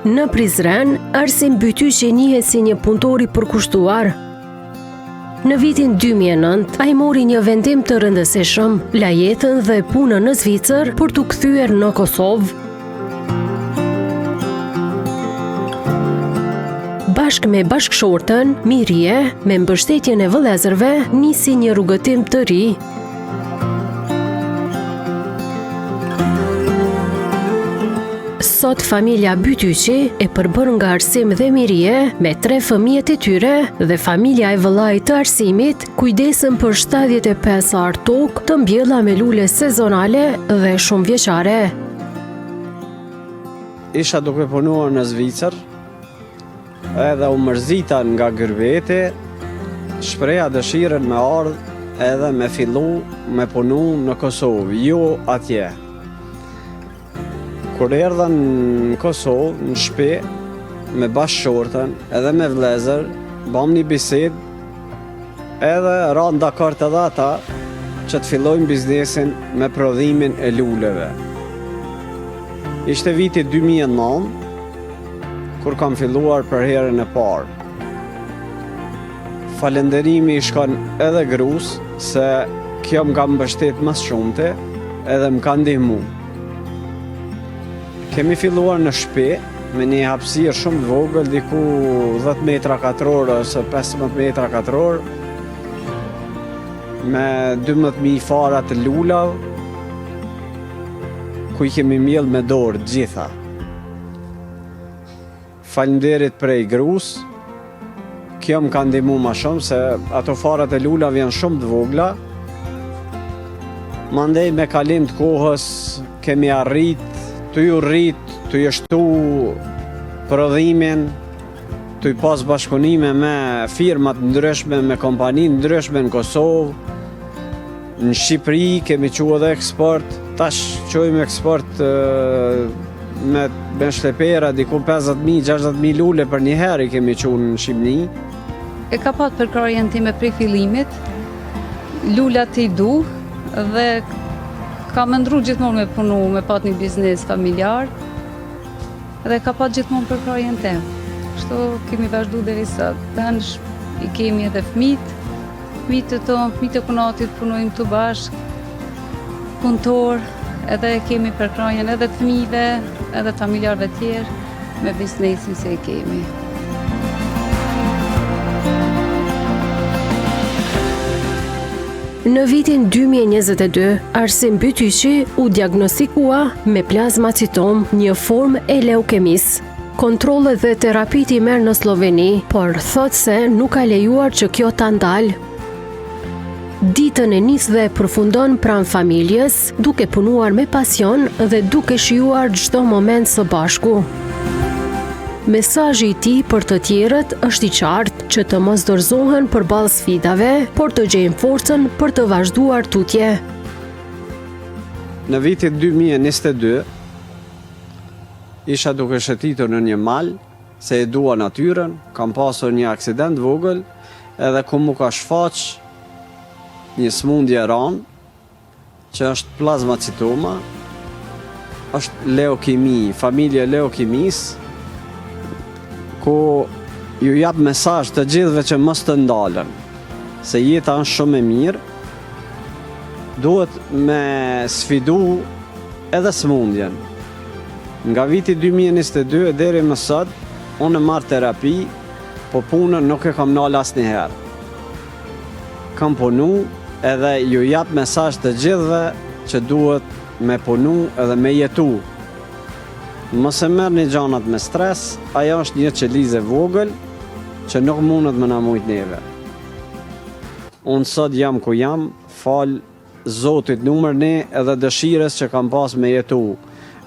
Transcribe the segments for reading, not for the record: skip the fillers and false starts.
Në Prizren, Arsim Bytyqi njihet si një punëtor i përkushtuar. Në vitin 2009, ai mori një vendim të rëndësishëm, la jetën dhe punën në Zvicër për t'u kthyer në Kosovë. Bashkë me bashkëshortën, Mirje, me mbështetjen e vëllezërve, nisi një rrugëtim të ri. Sot familja Bytyqi e përbër nga Arsim dhe Mirje me 3 fëmijët e tyre dhe familja e vëllait të Arsimit kujdesen për 75 ar tokë të mbjella me lule sezonale dhe shumë vjeçare. Isha duke punuar në Zvicër, edhe u mërzita nga gërbeti, shpreha dëshirën me ardhë edhe me fillu me punu në Kosovë, jo atje. Kur erdha në Kosovë, në shtëpi me bashkëshortën edhe me vëllezër, bam një bisedë, edhe ra dakord edhe ata që të fillojnë biznesin me prodhimin e luleve. Ishte viti 2009, kur kam filluar për herën e parë. Falenderimi i shkon edhe grus, se kjo më ka mbështet më shumte edhe më ka ndihmu. Kemi filluar në shtëpi me një hapësirë shumë të vogël, diku 10 metra katror ose 15 metra katror, me 12.000 fara të lulav, ku i kemi mjell me dorë gjitha. Falenderit prej grus, kjo më ka ndihmu ma shumë, se ato farat e lulav janë shumë të vogla. Mandej me kalim të kohës kemi arrit të ju rrit, të jeshtu prodhimin, të i pas bashkëpunime me firmat ndryshme, me kompani ndryshme në Kosovë, në Shqipëri kemi qu edhe eksport, tash qojmë eksport me shlepera, diku 50.000-60.000 lule për një herë i kemi qu në Shqipëni. E ka pat përkrarjen time prej fillimit, lulat i du dhe ka mëndru gjithmonë me punu, me pat një biznes familjar dhe ka pat gjithmonë përkrarjen tem. Kështu kemi vazhdu deri sot. Tansh i kemi edhe fëmijët, fëmijët e tonë, fëmijët e kunatit punojmë të bashkë, punëtor, edhe kemi përkrarjen edhe të fëmijëve, edhe familjarve tjerë me biznesin se i kemi. Në vitin 2022, Arsim Bytyqi u diagnostikua me plazmacitom, një formë e leukemisë. Kontrollet dhe terapit i merr në Sloveni, por thot se nuk ka lejuar që kjo ta ndalë. Ditën e nis dhe përfundon pranë familjes, duke punuar me pasion dhe duke shijuar çdo moment së bashku. Mesazhi i tij për të tjerët është i qartë, që të mos dorëzohen përballë sfidave, por të gjejnë forcën për të vazhduar tutje. Në vitin 2022 isha duke shëtitur në një mal, se e dua natyrën, kam pasur një aksident vogël, edhe ku mu ka shfaq një smundje ranë, që është plazmacitoma, është leukemi, familje leukemisë, ku ju jap mesazh të gjithëve që mos të ndalen, se jeta është shumë e mirë, duhet me sfidu edhe smundjen. Nga viti 2022 deri më sot, unë marr terapi, po punën nuk e kam nal asnjëherë. Kam punu edhe ju jap mesazh të gjithëve që duhet me punu edhe me jetu. Mos e merrni gjanat me stres, ajo është një qelizë vogël që nuk mundet më na mujt neve. Unë sot jam ku jam, fal Zotit numër 1 edhe dëshires që kam pas me jetu,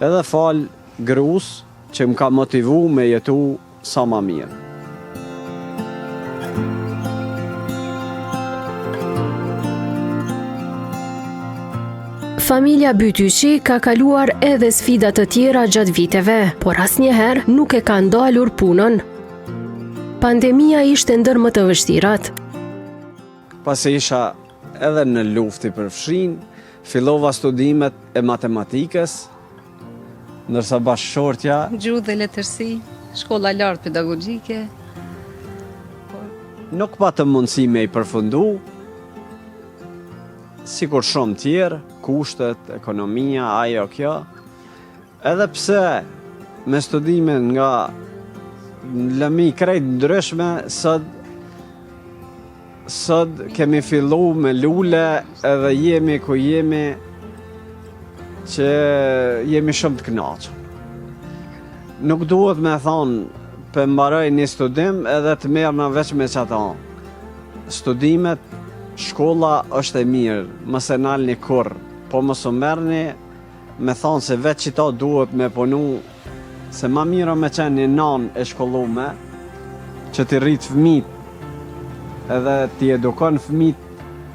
edhe fal grus që më ka motivu me jetu sa ma mirë. Familja Bytyqi ka kaluar edhe sfida të tjera gjatë viteve, por asnjëherë nuk e ka ndalur punën. Pandemia ishte ndër më të vështirat. Pasi isha edhe në luftë i përfshin, fillova studimet e matematikës, ndërsa bashkëshortja Gjuhë dhe letërsi, shkolla lartë pedagogjike. nuk patëm mundësi me i përfundu, sikur shumë tjerë, kushtet, ekonomia, ajo kjo, edhe pse me studime nga lëmi krejt ndryshme, sot kemi fillu me lule edhe jemi ku jemi që jemi shumë të kënaqur. Nuk duhet me thonë për mbaroj një studim edhe të merë në veç me që ata. Studimet, shkolla është e mirë, mos e nalni kur, po mos u merrni me thonë se veç qita duhet me punu, se ma mira me qenë një nan e shkollume, që t'i rritë fëmit, edhe t'i edukon fëmit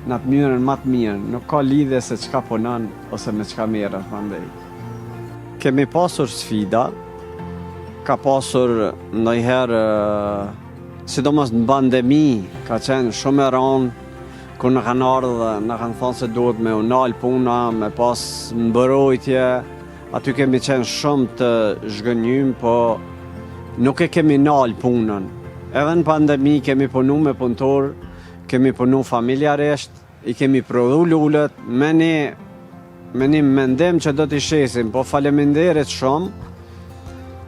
në të mënyrën më të mirë, nuk ka lidhje se çka punon ose me çka merret prandaj. Kemi pasur sfida, ka pasur ndonjëherë, sidomos në pandemi, ka qenë shumë e rëndë, ku në kanë ardhë, në kanë thonë se duhet me unal puna, me pas mbrojtje, aty kemi qenë shumë të zhgënjym, po nuk e kemi nal punën. Edhe në pandemi kemi punu me punëtor, kemi punu familjarisht, i kemi prodhu lullet, me një mendim që do t'i shesim, po faleminderit shumë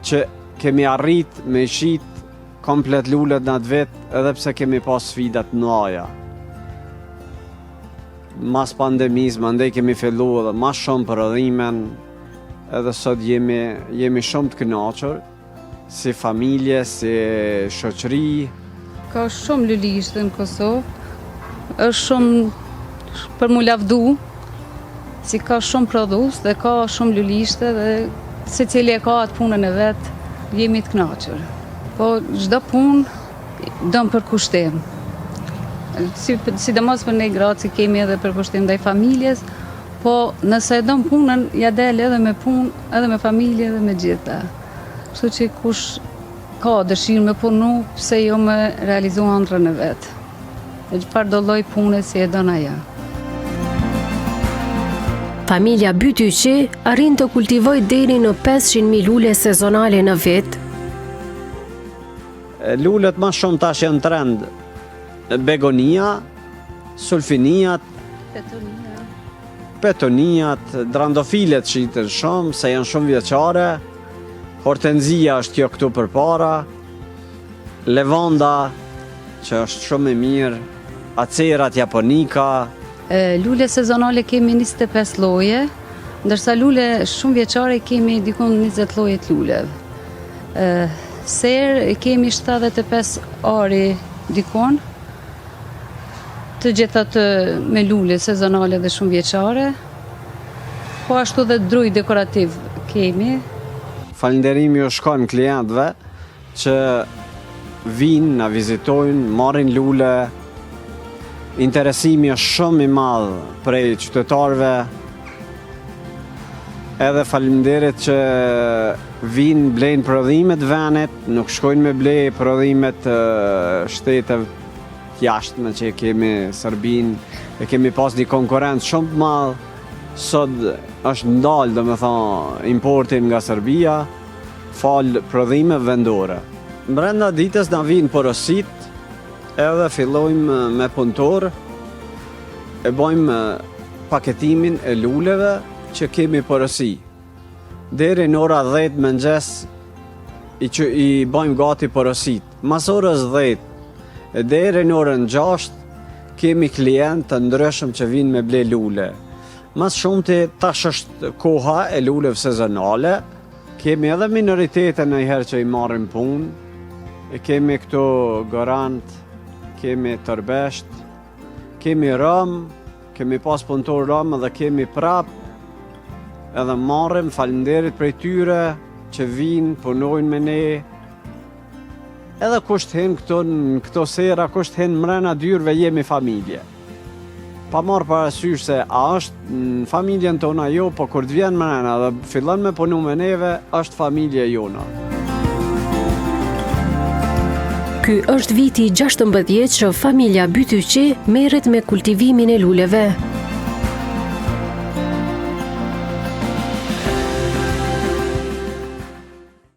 që kemi arrit me shit komplet lullet në atë vit, edhe pse kemi pas sfidat mëdha. Mas pandemis, mandej kemi fillu edhe mas shumë prodhimen, edhe sot jemi shumë të kënaqur, si familje, si shoqëri. Ka shumë lulishtë në Kosovë, është shumë për mu lavdu, si ka shumë prodhus dhe ka shumë lulishtë dhe se cili e ka atë punën e vetë, jemi të kënaqur. Po çdo punë dëm për kushtim. Sidomos për ne gratë, si kemi edhe për kushtim ndaj familjes, po nëse e dëm punën, ja del edhe me punë, edhe me familje, edhe me gjitha. Kështu që kush ka dëshirë me punu, pse jo me realizu ëndrrën e vetë. E çfarë do lloj pune si e don ajo. Familja Bytyqi arrin të kultivoj deri në 500.000 lule sezonale në vit. Lullet ma shumë tash janë trend. Begonia, sulfiniat, petoniat, drandofilet shiten shumë, se janë shumë vjeçare, hortenzia është kjo këtu përpara, levanda, që është shumë e mirë, acerat japonika. Lule sezonale kemi 25 lloje, ndërsa lule shumë vjeçare kemi dikon 20 lloje të luleve. Ser kemi 75 ari dikon, të gjitha të me lule sezonale dhe shumë vjeçare, po ashtu dhe druj dekorativ kemi. Falenderimi ju shkon klientëve që vinë, na vizitojnë, marrin lule. Interesimi është shumë i madh prej qytetarëve. Edhe faleminderit që vinë blejnë prodhimet venit, nuk shkojnë me blej prodhimet shteteve jashtme që kemi Serbinë, e kemi pas një konkurrent shumë të madh. Sot është ndalë, domethënë, importin nga Serbia, fal prodhime vendore. Brenda ditës na vinë porosit, edhe fillojmë me punëtor, e bëjmë paketimin e luleve që kemi porosi. Deri në ora 10 mëngjes i bëjmë gati porosit. Mas orës 10 e deri në orën 6 kemi klient të ndryshëm që vinë me ble lule. Mas shumti tash është koha e luleve sezonale. Kemi edhe minoritete ndonjëherë që i marrin punë. E kemi këtu garant, kemi tërbesht, kemi rëm, kemi pas punëtor rëm dhe kemi prap. Edhe marrim falenderit prej tyre që vinë, punojnë me ne. Edhe kusht hen në këto sera, kusht hen mrena dyrve, jemi familje. Pa marrë parasysh se a është në familjen tona jo, po kur të vjen mrena dhe fillon me punu me neve, është familje jona. Ky është viti 16 që familja Bytyqi merret me kultivimin e luleve.